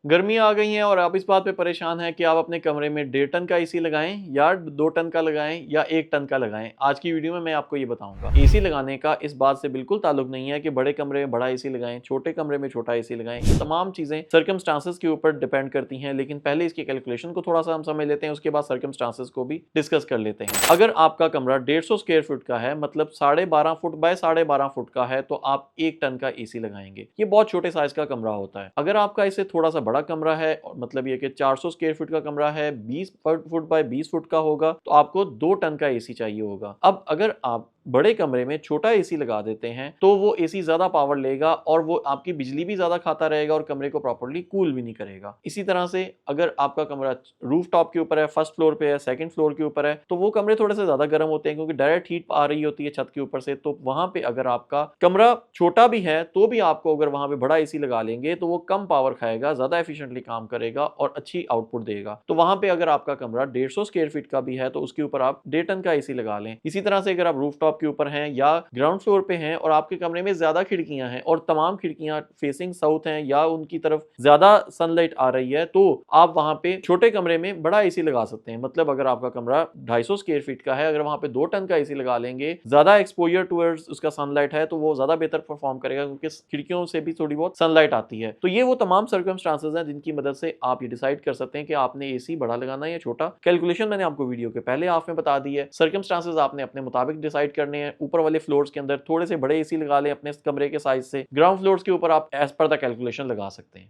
गर्मी आ गई है और आप इस बात पे परेशान हैं कि आप अपने कमरे में 1.5 टन का एसी लगाएं या 2 टन का लगाएं या 1 टन का लगाएं। आज की वीडियो में मैं आपको ये बताऊंगा। एसी लगाने का इस बात से बिल्कुल ताल्लुक नहीं है कि बड़े कमरे में बड़ा एसी लगाएं, छोटे कमरे में छोटा एसी लगाएं। ये तमाम चीजें सर्कमस्टांसेस के ऊपर डिपेंड करती हैं, लेकिन पहले इसकी कैलकुलेशन को थोड़ा सा हम समझ लेते हैं, उसके बाद सर्कमस्टांसेस को भी डिस्कस कर लेते हैं। अगर आपका कमरा 150 स्क्वायर फुट का है, मतलब 12.5 फुट बाय 12.5 फुट का है, तो आप 1 टन का एसी लगाएंगे। ये बहुत छोटे साइज का कमरा होता है। अगर आपका इससे थोड़ा सा बड़ा कमरा है, मतलब ये कि 400 स्क्वायर फुट का कमरा है, 20 फुट बाय 20 फुट का होगा, तो आपको 2 टन का एसी चाहिए होगा। अब अगर आप बड़े कमरे में छोटा एसी लगा देते हैं तो वो एसी ज्यादा पावर लेगा और वो आपकी बिजली भी ज्यादा खाता रहेगा और कमरे को प्रॉपर्ली कूल भी नहीं करेगा। इसी तरह से अगर आपका कमरा रूफ टॉप के ऊपर है, फर्स्ट फ्लोर पे है, सेकंड फ्लोर के ऊपर है, तो वो कमरे थोड़े से ज्यादा गर्म होते हैं क्योंकि डायरेक्ट हीट आ रही होती है छत के ऊपर से। तो वहां पे अगर आपका कमरा छोटा भी है तो भी आपको अगर वहां पे बड़ा एसी लगा लेंगे तो वो कम पावर खाएगा, ज्यादा एफिशिएंटली काम करेगा और अच्छी आउटपुट देगा। तो वहां पे अगर आपका कमरा 150 स्क्वायर फीट का भी है तो उसके ऊपर आप 1.5 टन का एसी लगा लें। इसी तरह से अगर आप रूफ टॉप के ऊपर हैं या ग्राउंड फ्लोर पे हैं और आपके कमरे में ज्यादा खिड़कियां हैं और तमाम खिड़कियां फेसिंग साउथ हैं या उनकी तरफ ज्यादा सनलाइट आ रही है, तो आप वहां पे छोटे कमरे में बड़ा एसी लगा सकते हैं। मतलब अगर आपका कमरा 250 स्क्वायर फीट का है, अगर वहां पे 2 टन का एसी लगा लेंगे, ज्यादा एक्सपोजर टुवर्ड्स उसका सनलाइट है तो वो ज्यादा बेहतर परफॉर्म करेगा क्योंकि खिड़कियों से भी थोड़ी बहुत सनलाइट आती है। तो ये वो तमाम सर्कमस्टांसेस हैं जिनकी मदद से आप ये डिसाइड कर सकते हैं कि आपने एसी बड़ा लगाना है या छोटा। कैलकुलेशन मैंने आपको वीडियो के पहले हाफ में बता दी है। सर्कमस्टांसेस आपने अपने मुताबिक डिसाइड करने हैं। ऊपर वाले फ्लोर्स के अंदर थोड़े से बड़े एसी लगा लें अपने कमरे के साइज से। ग्राउंड फ्लोर्स के ऊपर आप एज पर द कैलकुलेशन लगा सकते हैं।